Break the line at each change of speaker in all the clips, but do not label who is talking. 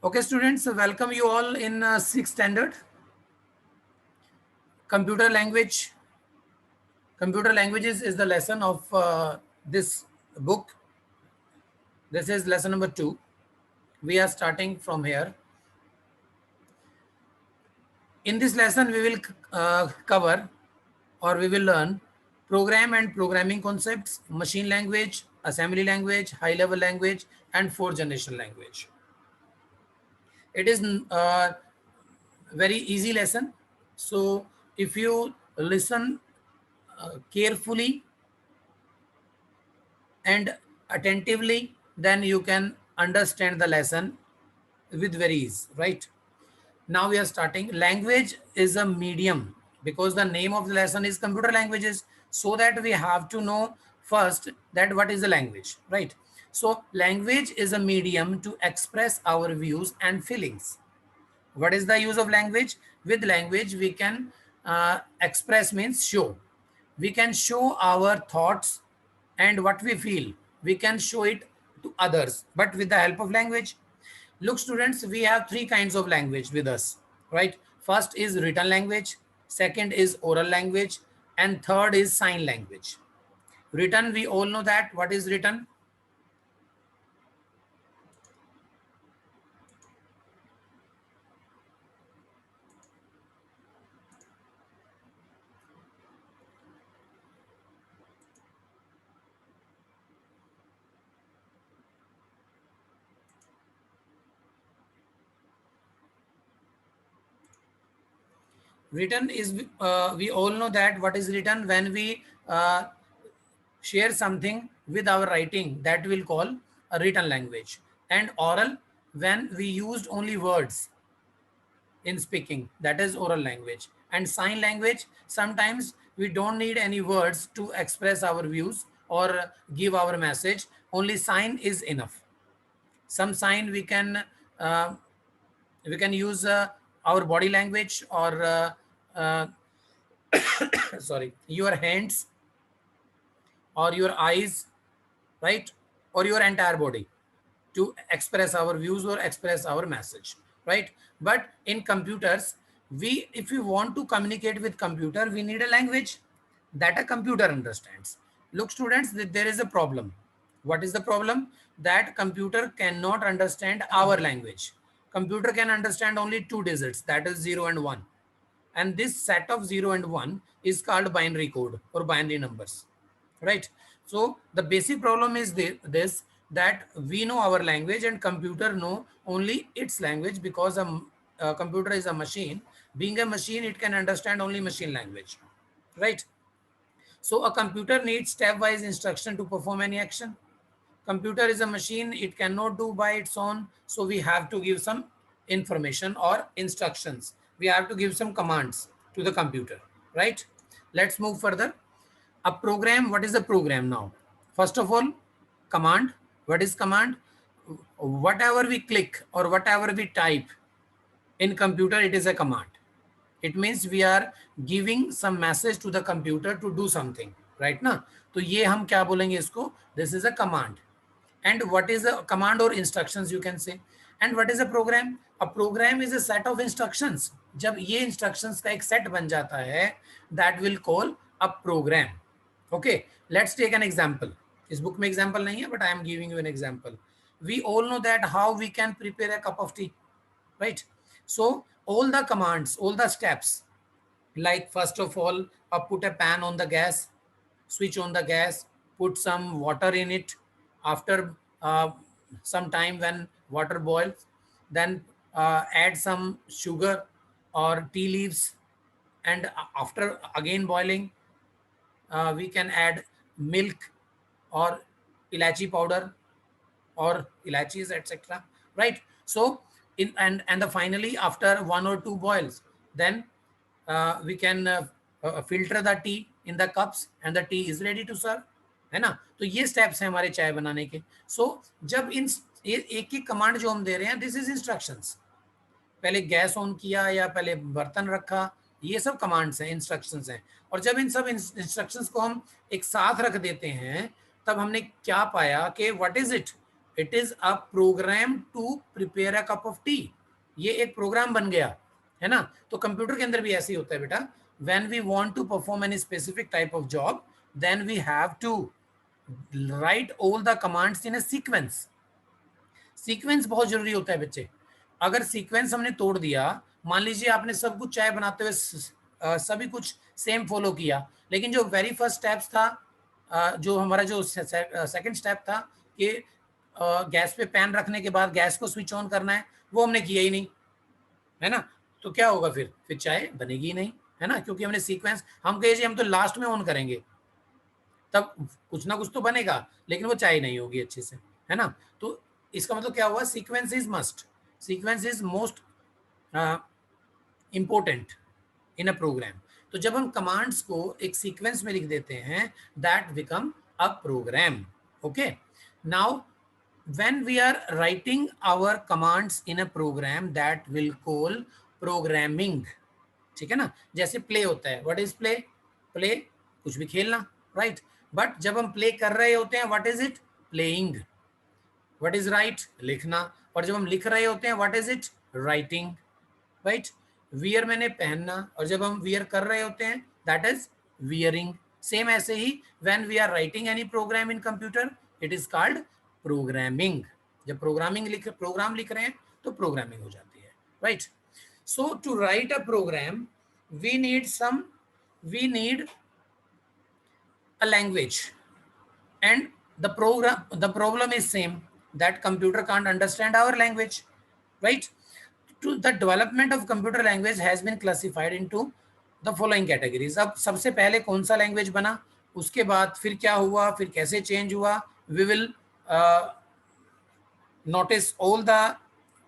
Okay, students, welcome you all in sixth standard. Computer language. Computer languages is the lesson of this book. This is lesson number 2. We are starting from here. In this lesson, we will cover or we will learn program and programming concepts, machine language, assembly language, high-level language, and fourth generation language. It is very easy lesson. So if you listen carefully and attentively, then you can understand the lesson with very ease, right? Now we are starting. Language is a medium because the name of the lesson is computer languages, so that we have to know first that what is the language, right? So language is a medium to express our views and feelings. What is the use of language? With language we can express means show. We can show our thoughts and what we feel. We can show it to others, but with the help of language. Look students, we have three kinds of language with us, right? First is written language, second is oral language, and third is sign language. Written, we all know that. What is written? Written is we all know that what is written. When we share something with our writing, that will call a written language. And oral, when we used only words in speaking, that is oral language. And sign language, sometimes we don't need any words to express our views or give our message, only sign is enough. Some sign uh, we can use our body language or uh, sorry, your hands or your eyes, right? Or your entire body to express our views or express our message, right? But in computers, we if we want to communicate with computer, we need a language that a computer understands. Look students, there is a problem. What is the problem? That computer cannot understand our language. Computer can understand only two digits, that is 0 and 1. And this set of 0 and 1 is called binary code or binary numbers, right? So the basic problem is this, that we know our language and computer know only its language, because a computer is a machine. Being a machine, it can understand only machine language, right? So a computer needs stepwise instruction to perform any action. Computer is a machine, it cannot do by its own, so we have to give some information or instructions. We have to give some commands to the computer, right? Let's move further. A program, what is a program now? First of all, command. What is command? Whatever we click or whatever we type in computer, it is a command. It means we are giving some message to the computer to do something, right ना? तो ये हम क्या बोलेंगे इसको? This is a command. And what is a command or instructions, you can say. And what is a program? A program is a set of instructions. जब ये instructions का एक set बन जाता है, that will call a program. Okay, let's take an example. इस book में example नहीं है, but I am giving you an example. We all know that how we can prepare a cup of tea, right? So all the commands, all the steps, like first of all, put a pan on the gas, switch on the gas, put some water in it. After some time, when water boils, then add some sugar or tea leaves, and after again boiling, we can add milk or ilachi powder or ilachis, etc., right? So in and the finally, after one or two boils, then we can filter the tea in the cups and the tea is ready to serve, है ना? तो ये steps हैं हमारे चाय बनाने के. सो जब इन एक एक कमांड जो हम दे रहे हैं, दिस इज इंस्ट्रक्शंस. पहले गैस ऑन किया या पहले बर्तन रखा, ये सब कमांड्स हैं, इंस्ट्रक्शंस हैं. और जब इन सब इंस्ट्रक्शंस को हम एक साथ रख देते हैं, तब हमने क्या पाया कि what is it, it is a program to prepare a cup of tea. ये एक प्रोग्राम बन गया है ना। तो कंप्यूटर के अंदर भी ऐसे ही होता है बेटा, when we want to perform any specific type of job then we have to write all the commands in a sequence. Sequence बहुत जरूरी होता है बच्चे। अगर सीक्वेंस हमने तोड़ दिया, मान लीजिए आपने सब कुछ चाय बनाते हुए सभी कुछ सेम फॉलो किया, लेकिन जो वेरी फर्स्ट स्टेप्स था, जो हमारा जो सेकंड स्टेप था कि गैस पे पैन रखने के बाद गैस को स्विच ऑन करना है, वो हमने किया ही नहीं, है ना। तो क्या होगा फिर चाय बनेगी ही नहीं, है ना, क्योंकि हमने सीक्वेंस, हम कहे जी हम तो लास्ट में ऑन करेंगे, तब कुछ ना कुछ तो बनेगा, लेकिन वो चाय नहीं होगी अच्छे से, है ना। तो इसका मतलब क्या हुआ, sequence is must, sequence is most important in a program. तो जब हम कमांड्स को एक सीक्वेंस में लिख देते हैं, that become a program. Okay, now when we are writing our commands in a program that will call programming, ठीक है ना। जैसे प्ले होता है, व्हाट इज प्ले, प्ले कुछ भी खेलना, राइट। बट जब हम प्ले कर रहे होते हैं, what is it, playing. What is right, लिखना। और जब हम लिख रहे होते हैं, what is it, writing, right. Wear मैंने पहनना, और जब हम वियर कर रहे होते हैं, दैट इज वियरिंग। सेम ऐसे ही when we are writing any program in computer, it is called programming. जब प्रोग्राम लिख रहे हैं तो प्रोग्रामिंग हो जाती है, right. So to write a program we need a language, and the problem is same, that computer can't understand our language, right. To the development of computer language has been classified into the following categories। अब सबसे पहले कौन सा language बना, उसके बाद फिर क्या हुआ, फिर कैसे चेंज हुआ, we will notice all the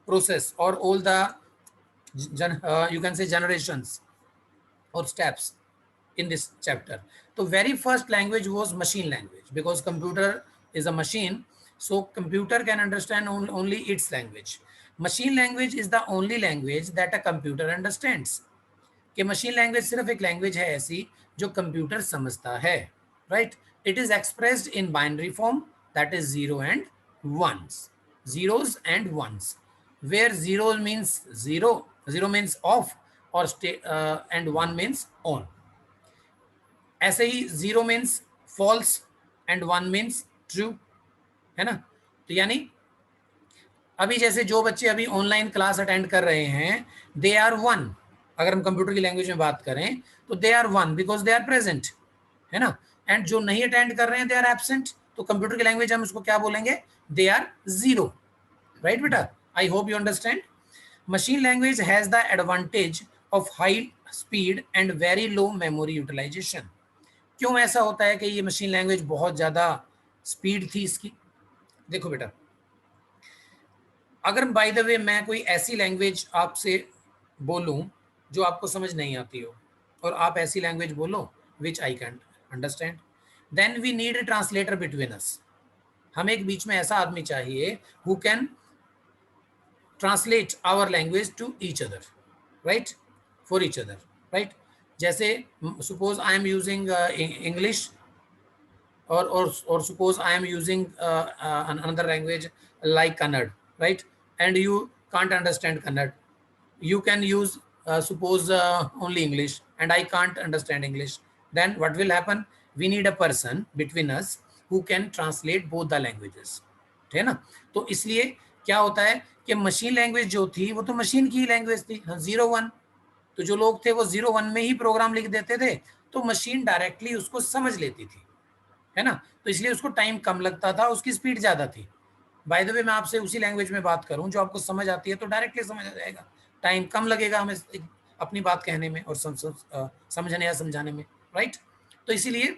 process or all the you can say generations or steps in this chapter। So very first language was machine language, because computer is a machine, so computer can understand only its language। machine language is the only language that a computer understands। कि machine language सिर्फ एक language है ऐसी जो computer समझता है, right. It is expressed in binary form, that is zero and ones, zeros and ones, where zero means zero, zero means off, or and one means on। ऐसे ही zero means false and one means true, है ना। तो यानी अभी जैसे जो बच्चे अभी ऑनलाइन क्लास अटेंड कर रहे हैं, दे आर वन। अगर हम कंप्यूटर की लैंग्वेज में बात करें तो they are one because they are present, है ना। एंड जो नहीं अटेंड कर रहे हैं, दे आर एब्सेंट। तो कंप्यूटर की लैंग्वेज हम उसको क्या बोलेंगे, दे आर जीरो, राइट बेटा। I hope you understand. Machine language has the advantage of high speed and very low memory utilisation. क्यों ऐसा होता है कि ये मशीन लैंग्वेज बहुत ज़्यादा स्पीड थी इसकी, देखो बेटा, अगर बाय द वे मैं कोई ऐसी लैंग्वेज आपसे बोलूं जो आपको समझ नहीं आती हो, और आप ऐसी लैंग्वेज बोलो which I can understand, then we need a translator between us. हमें एक बीच में ऐसा आदमी चाहिए who can translate our language to each other, right, for each other, right. जैसे suppose I am using English, or suppose I am using another language like Kannada, right? And you can't understand Kannada. You can use suppose only English, and I can't understand English. Then what will happen? We need a person between us who can translate both the languages, है ना। तो इसलिए क्या होता है कि machine language जो थी वो तो मशीन की ही लैंग्वेज थी, जीरो वन। तो जो लोग थे वो जीरो वन में ही प्रोग्राम लिख देते थे, तो मशीन डायरेक्टली उसको समझ लेती थी, है ना। तो इसलिए उसको टाइम कम लगता था, उसकी स्पीड ज़्यादा थी। बाय द वे मैं आपसे उसी लैंग्वेज में बात करूं जो आपको समझ आती है तो डायरेक्टली समझ आ जाएगा, टाइम कम लगेगा हमें अपनी बात कहने में और समझने या समझाने में, राइट। तो इसीलिए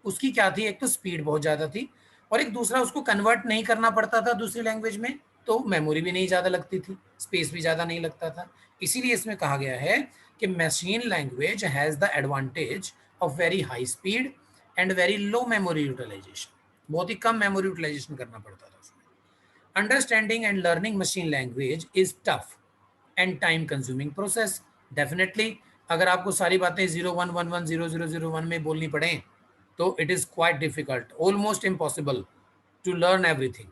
उसकी क्या थी, एक तो स्पीड बहुत ज़्यादा थी, और एक दूसरा उसको कन्वर्ट नहीं करना पड़ता था दूसरी लैंग्वेज में, तो मेमोरी भी नहीं ज़्यादा लगती थी, स्पेस भी ज़्यादा नहीं लगता था। इसीलिए इसमें कहा गया है कि machine language has the advantage of very high speed and very low memory utilisation. बहुत ही कम मेमोरी यूटिलाइजेशन करना पड़ता था उसमें। Understanding and learning machine language is tough and time consuming process. Definitely अगर आपको सारी बातें 0111 0001 में बोलनी पड़े तो it is quite difficult, almost impossible to learn everything,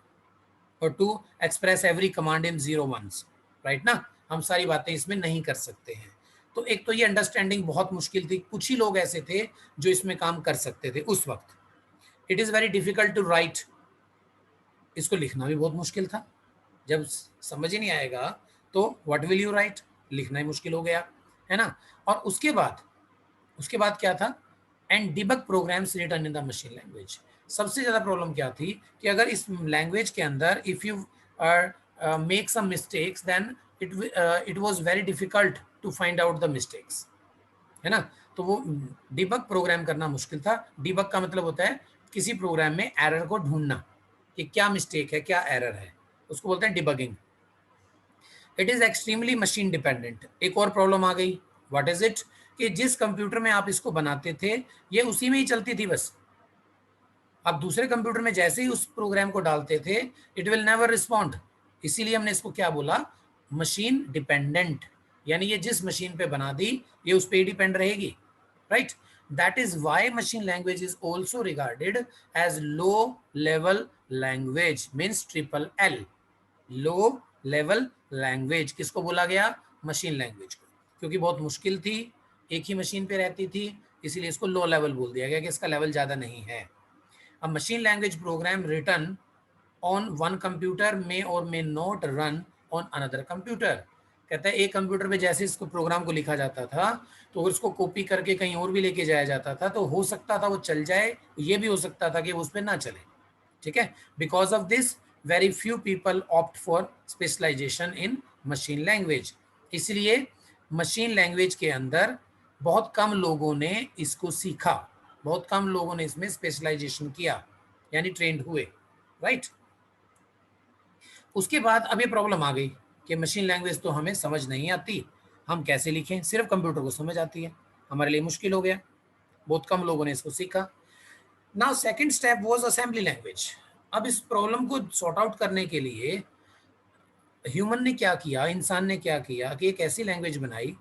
और to express every command in zero ones, right ना, हम सारी बातें इसमें नहीं कर सकते हैं। तो एक तो ये अंडरस्टैंडिंग बहुत मुश्किल थी, कुछ ही लोग ऐसे थे जो इसमें काम कर सकते थे उस वक्त। It is very difficult to write, इसको लिखना भी बहुत मुश्किल था। जब समझ ही नहीं आएगा तो व्हाट विल यू राइट, लिखना ही मुश्किल हो गया, है ना। और उसके बाद क्या था, and debug programs written in the machine language. सबसे ज़्यादा प्रॉब्लम क्या थी कि अगर इस लैंग्वेज के अंदर if you make some mistakes then it was very difficult to find out the mistakes, है ना। तो वो डिबग प्रोग्राम करना मुश्किल था। डिबग का मतलब होता है किसी प्रोग्राम में एरर को ढूंढना कि क्या मिस्टेक है, क्या एरर है, उसको बोलते हैं debugging. It is extremely machine dependent. एक और प्रॉब्लम आ गई, व्हाट इज इट, कि जिस कंप्यूटर में आप इसको बनाते थे ये उसी में ही चलती थी बस। आप दूसरे कंप्यूटर में जैसे ही उस प्रोग्राम को डालते थे इट विल नेवर रिस्पॉन्ड। इसीलिए हमने इसको क्या बोला, मशीन डिपेंडेंट, यानी ये जिस मशीन पे बना दी ये उस पर ही डिपेंड रहेगी, right. That is why machine language is also regarded as low level language, means triple L, low level language. किसको बोला गया, मशीन लैंग्वेज को, क्योंकि बहुत मुश्किल थी, एक ही मशीन पे रहती थी, इसीलिए इसको लो लेवल बोल दिया गया कि इसका लेवल ज़्यादा नहीं है। A machine language program written on one computer may or may not run on another computer। कहता है एक कंप्यूटर पे जैसे इसको प्रोग्राम को लिखा जाता था तो उसको कॉपी करके कहीं और भी लेके जाया जाता था तो हो सकता था वो चल जाए, ये भी हो सकता था कि वो उस पर ना चले, ठीक है। Because of this very few people opt for specialisation in machine language. इसलिए मशीन लैंग्वेज के अंदर बहुत कम लोगों ने इसको सीखा, बहुत कम लोगों ने इसमें स्पेशलाइजेशन किया, यानी ट्रेंड हुए, राइट। उसके बाद अब ये प्रॉब्लम आ गई कि मशीन लैंग्वेज तो हमें समझ नहीं आती, हम कैसे लिखें, सिर्फ कंप्यूटर को समझ आती है, हमारे लिए मुश्किल हो गया, बहुत कम लोगों ने इसको सीखा। Now second step was assembly language. अब इस प्रॉब्लम को सॉर्ट आउट करने के लिए ह्यूमन ने क्या किया, इंसान ने क्या किया कि एक ऐसी लैंग्वेज बनाई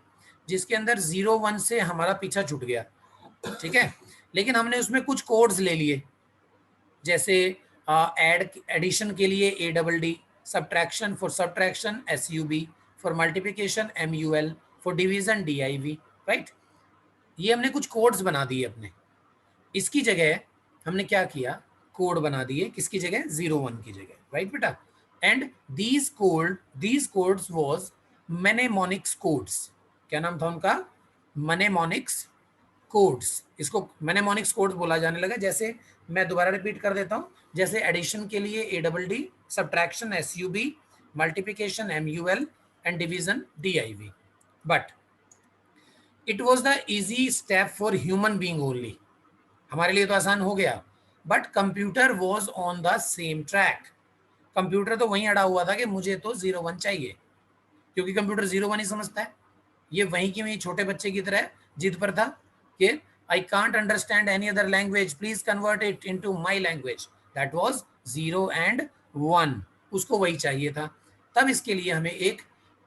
जिसके अंदर 0 1 से हमारा पीछा छूट गया, ठीक है। लेकिन हमने उसमें कुछ कोड्स ले लिए, जैसे एड एडिशन के लिए ADD, subtraction for subtraction SUB, for multiplication MUL, for division DIV, right. ये हमने कुछ कोड्स बना दिए अपने। इसकी जगह हमने क्या किया, कोड बना दिए, किसकी जगह, 0 1 की जगह, राइट बेटा। And these codes was mnemonics codes. क्या नाम था उनका, मेनेमोनिक्स कोड्स। इसको मेनेमोनिक्स कोड्स बोला जाने लगा। जैसे मैं दोबारा रिपीट कर देता हूं, जैसे एडिशन के लिए ADD, subtraction SUB, multiplication MUL and division DIV। But it was the easy step for human being only, हमारे लिए तो आसान हो गया, but computer was on the same track. Computer तो वहीं अड़ा हुआ था कि मुझे तो 0 1 चाहिए, क्योंकि कंप्यूटर 0 1 ही समझता है। ये वहीं की वहीं छोटे बच्चे की तरह जिद पर था कि I can't understand any other language, please convert it into my language. That was 0 and 1, उसको वही चाहिए था। तब इसके लिए हमें एक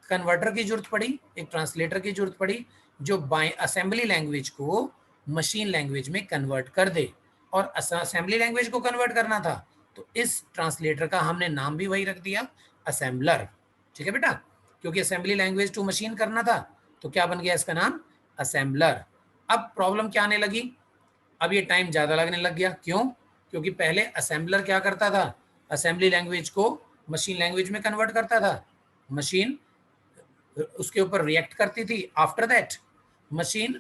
कन्वर्टर की जरूरत पड़ी, एक ट्रांसलेटर की जरूरत पड़ी, जो बाय असेंबली लैंग्वेज को मशीन लैंग्वेज में कन्वर्ट कर दे। और असेंबली लैंग्वेज को कन्वर्ट करना था तो इस ट्रांसलेटर का हमने नाम भी वही रख दिया, असेंबलर, ठीक है बेटा। क्योंकि असेंबली लैंग्वेज टू मशीन करना था तो क्या बन गया इसका नाम, असेंबलर। अब प्रॉब्लम क्या आने लगी, अब ये टाइम ज़्यादा लगने लग गया, क्यों, क्योंकि पहले असेंबलर क्या करता था, असेंबली लैंग्वेज को मशीन लैंग्वेज में कन्वर्ट करता था, मशीन उसके ऊपर रिएक्ट करती थी, after that machine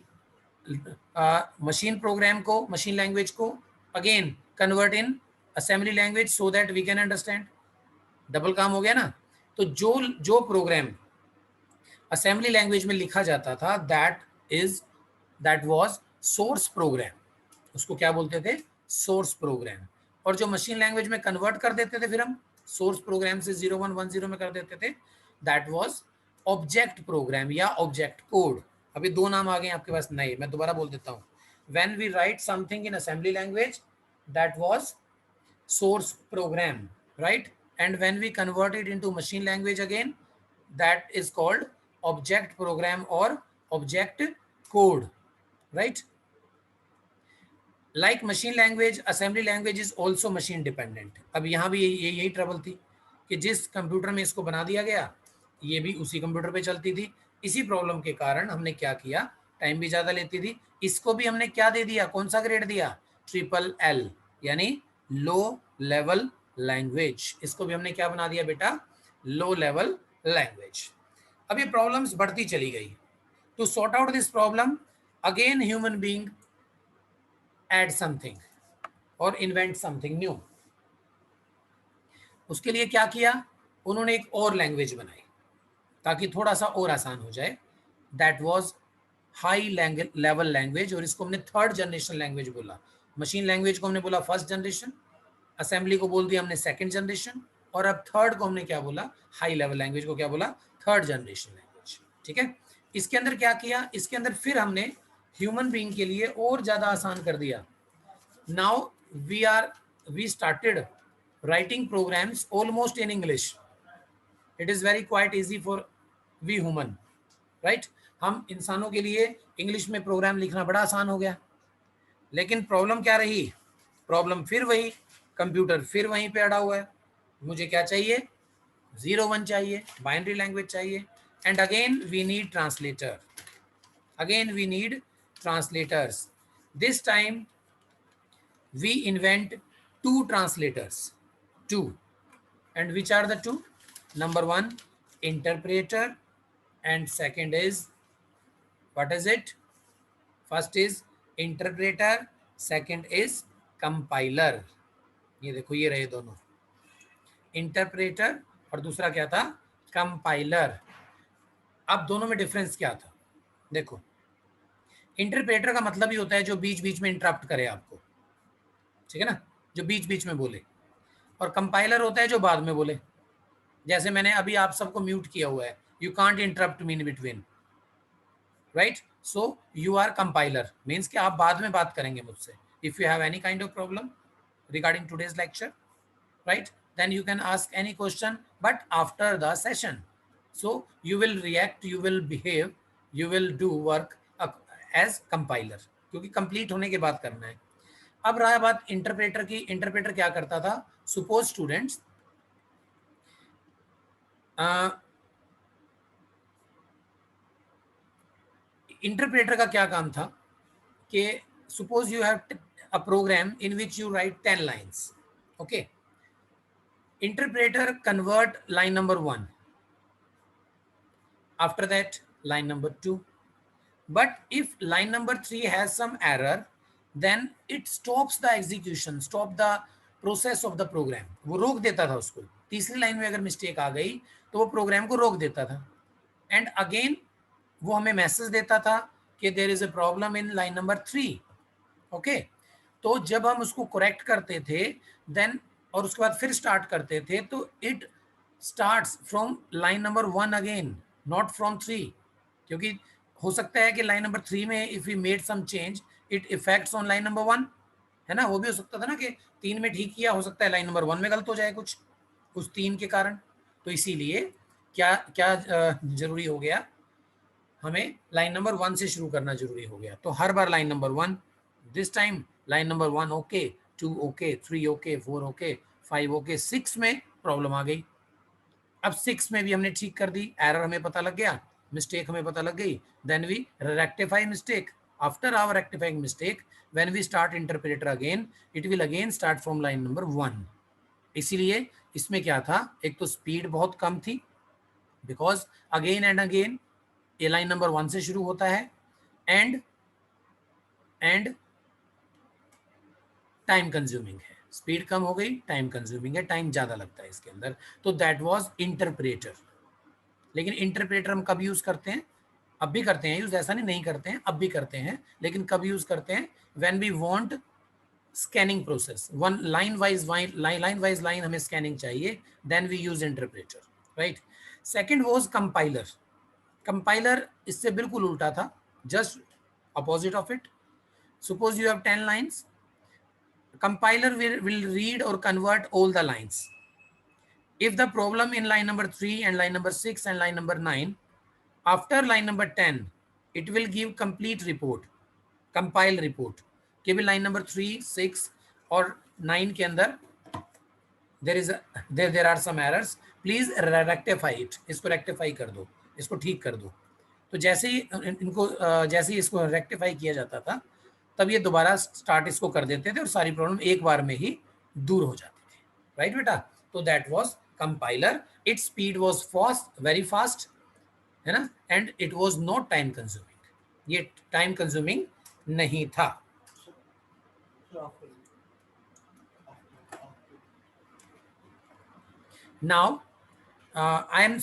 machine program को, मशीन लैंग्वेज को again convert in assembly language so that we can understand. Double काम हो गया ना। तो जो जो प्रोग्राम असेंबली लैंग्वेज में लिखा जाता था दैट वाज सोर्स प्रोग्राम, उसको क्या बोलते थे, सोर्स प्रोग्राम। और जो मशीन लैंग्वेज में कन्वर्ट कर देते थे फिर हम सोर्स प्रोग्राम से 0 1 1 0 में कर देते थे, दैट वाज ऑब्जेक्ट प्रोग्राम या ऑब्जेक्ट कोड। अभी दो नाम आ गए आपके पास नए, मैं दोबारा बोल देता हूँ। When we write something in assembly language that was source program, right? And when we convert it into machine language again, that is called object program or object code, right? Like machine language, assembly language is also machine dependent। अब यहाँ भी यही trouble थी कि जिस computer में इसको बना दिया गया ये भी उसी कंप्यूटर पे चलती थी। इसी प्रॉब्लम के कारण हमने क्या किया, टाइम भी ज़्यादा लेती थी। इसको भी हमने क्या दे दिया, कौन सा ग्रेड दिया, ट्रिपल एल, यानी लो लेवल लैंग्वेज। इसको भी हमने क्या बना दिया बेटा, लो लेवल लैंग्वेज। अब ये प्रॉब्लम्स बढ़ती चली गई। To sort out this problem again human being add something और इन्वेंट समथिंग न्यू। उसके लिए क्या किया, उन्होंने एक और लैंग्वेज बनाई ताकि थोड़ा सा और आसान हो जाए। That was high level language, और इसको हमने थर्ड जनरेशन लैंग्वेज बोला। मशीन लैंग्वेज को हमने बोला फर्स्ट जनरेशन, असेंबली को बोल दिया हमने सेकंड जनरेशन, और अब थर्ड को हमने क्या बोला, हाई लेवल लैंग्वेज को क्या बोला, थर्ड जनरेशन लैंग्वेज। ठीक है, इसके अंदर क्या किया, इसके अंदर फिर हमने ह्यूमन बीइंग के लिए और ज़्यादा आसान कर दिया। Now we started writing programs almost in English. It is very quite easy for we human, right? हम इंसानों के लिए इंग्लिश में प्रोग्राम लिखना बड़ा आसान हो गया। लेकिन प्रॉब्लम क्या रही, प्रॉब्लम फिर वही, कंप्यूटर फिर वहीं पे अड़ा हुआ है। मुझे क्या चाहिए, 0 1 चाहिए, बाइनरी लैंग्वेज चाहिए, and again we need translator, again we need translators. This time we invent 2 translators, 2, and which are the 2? Number 1 interpreter, and second is, what is it, first is interpreter, second is compiler। ये देखो ये रहे दोनों, interpreter और दूसरा क्या था, compiler. अब दोनों में डिफरेंस क्या था, देखो इंटरप्रेटर का मतलब ही होता है जो बीच बीच में इंटरप्ट करे आपको, ठीक है ना, जो बीच बीच में बोले, और कंपाइलर होता है जो बाद में बोले। जैसे मैंने अभी आप सबको म्यूट किया हुआ है, you can't interrupt me in between, right? So you are compiler, means कि आप बाद में बात करेंगे मुझसे। If you have any kind of problem regarding today's lecture, right, then you can ask any question, but after the session. So you will react, you will behave, you will do work as compiler, क्योंकि complete होने के बाद करना है। अब रहा बात interpreter की, इंटरप्रेटर क्या करता था, सपोज स्टूडेंट्स इंटरप्रेटर का क्या काम था कि suppose you have a program in which you write 10 lines, okay, interpreter convert line number 1, after that line number 2, but if line number 3 has some error, then it stops the execution, stop the process of the program, वो रोक देता था उसको। तीसरी line में अगर mistake आ गई तो वो प्रोग्राम को रोक देता था, एंड अगेन वो हमें मैसेज देता था कि there is a problem in line number 3, okay. तो जब हम उसको करेक्ट करते थे देन, और उसके बाद फिर स्टार्ट करते थे, तो it starts from line number 1 again, not from 3, क्योंकि हो सकता है कि लाइन नंबर 3 में if we made some change it effects on line number 1, है ना, वो भी हो सकता था ना कि 3 में ठीक किया, हो सकता है लाइन नंबर 1 में गलत हो जाए कुछ उस 3 के कारण। तो इसीलिए क्या क्या जरूरी हो गया, हमें लाइन नंबर 1 से शुरू करना जरूरी हो गया। तो हर बार line number 1, this time line number 1 okay, 2 okay, 3 okay, 4 okay, 5 okay, 6 में प्रॉब्लम आ गई। अब 6 में भी हमने ठीक कर दी, एरर हमें पता लग गया, मिस्टेक हमें पता लग गई, then we rectify mistake. After our rectifying mistake, when we start interpreter again, it will again start from line number 1। इसीलिए इसमें क्या था, एक तो स्पीड बहुत कम थी, बिकॉज अगेन एंड अगेन ये लाइन नंबर 1 से शुरू होता है, एंड टाइम कंज्यूमिंग है। स्पीड कम हो गई, टाइम कंज्यूमिंग है, टाइम ज़्यादा लगता है इसके अंदर। तो दैट वाज इंटरप्रेटर। लेकिन इंटरप्रेटर हम कब यूज़ करते हैं, अब भी करते हैं यूज़, ऐसा नहीं करते हैं, अब भी करते हैं, लेकिन कब यूज़ करते हैं, when we want scanning process, one line wise line हमें स्कैनिंग चाहिए, then we use interpreter, right. Second was compiler. Compiler इससे बिल्कुल उल्टा था, just opposite of it. Suppose you have 10 lines, compiler will read or convert all the lines. If the problem in line number 3 and line number 6 and line number 9, after line number 10 it will give complete report, compile report, केवल line number 3, 6 और 9 के अंदर there are some errors, please rectify it. इसको rectify कर दो, इसको ठीक कर दो. तो जैसे ही इनको जैसे ही इसको रेक्टिफाई किया जाता था, तब ये दोबारा स्टार्ट इसको कर देते थे और सारी प्रॉब्लम एक बार में ही दूर हो जाती थी. राइट बेटा? तो that was compiler. Its speed was fast, very fast, है ना, and it was not time consuming. ये टाइम कंज्यूमिंग नहीं था. Now, I am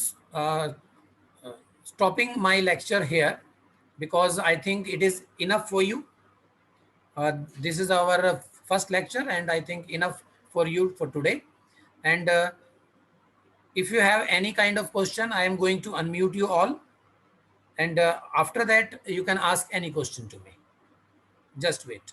stopping my lecture here because I think it is enough for you. This is our first lecture, and I think enough for you for today. And if you have any kind of question, I am going to unmute you all. And after that, you can ask any question to me. Just wait.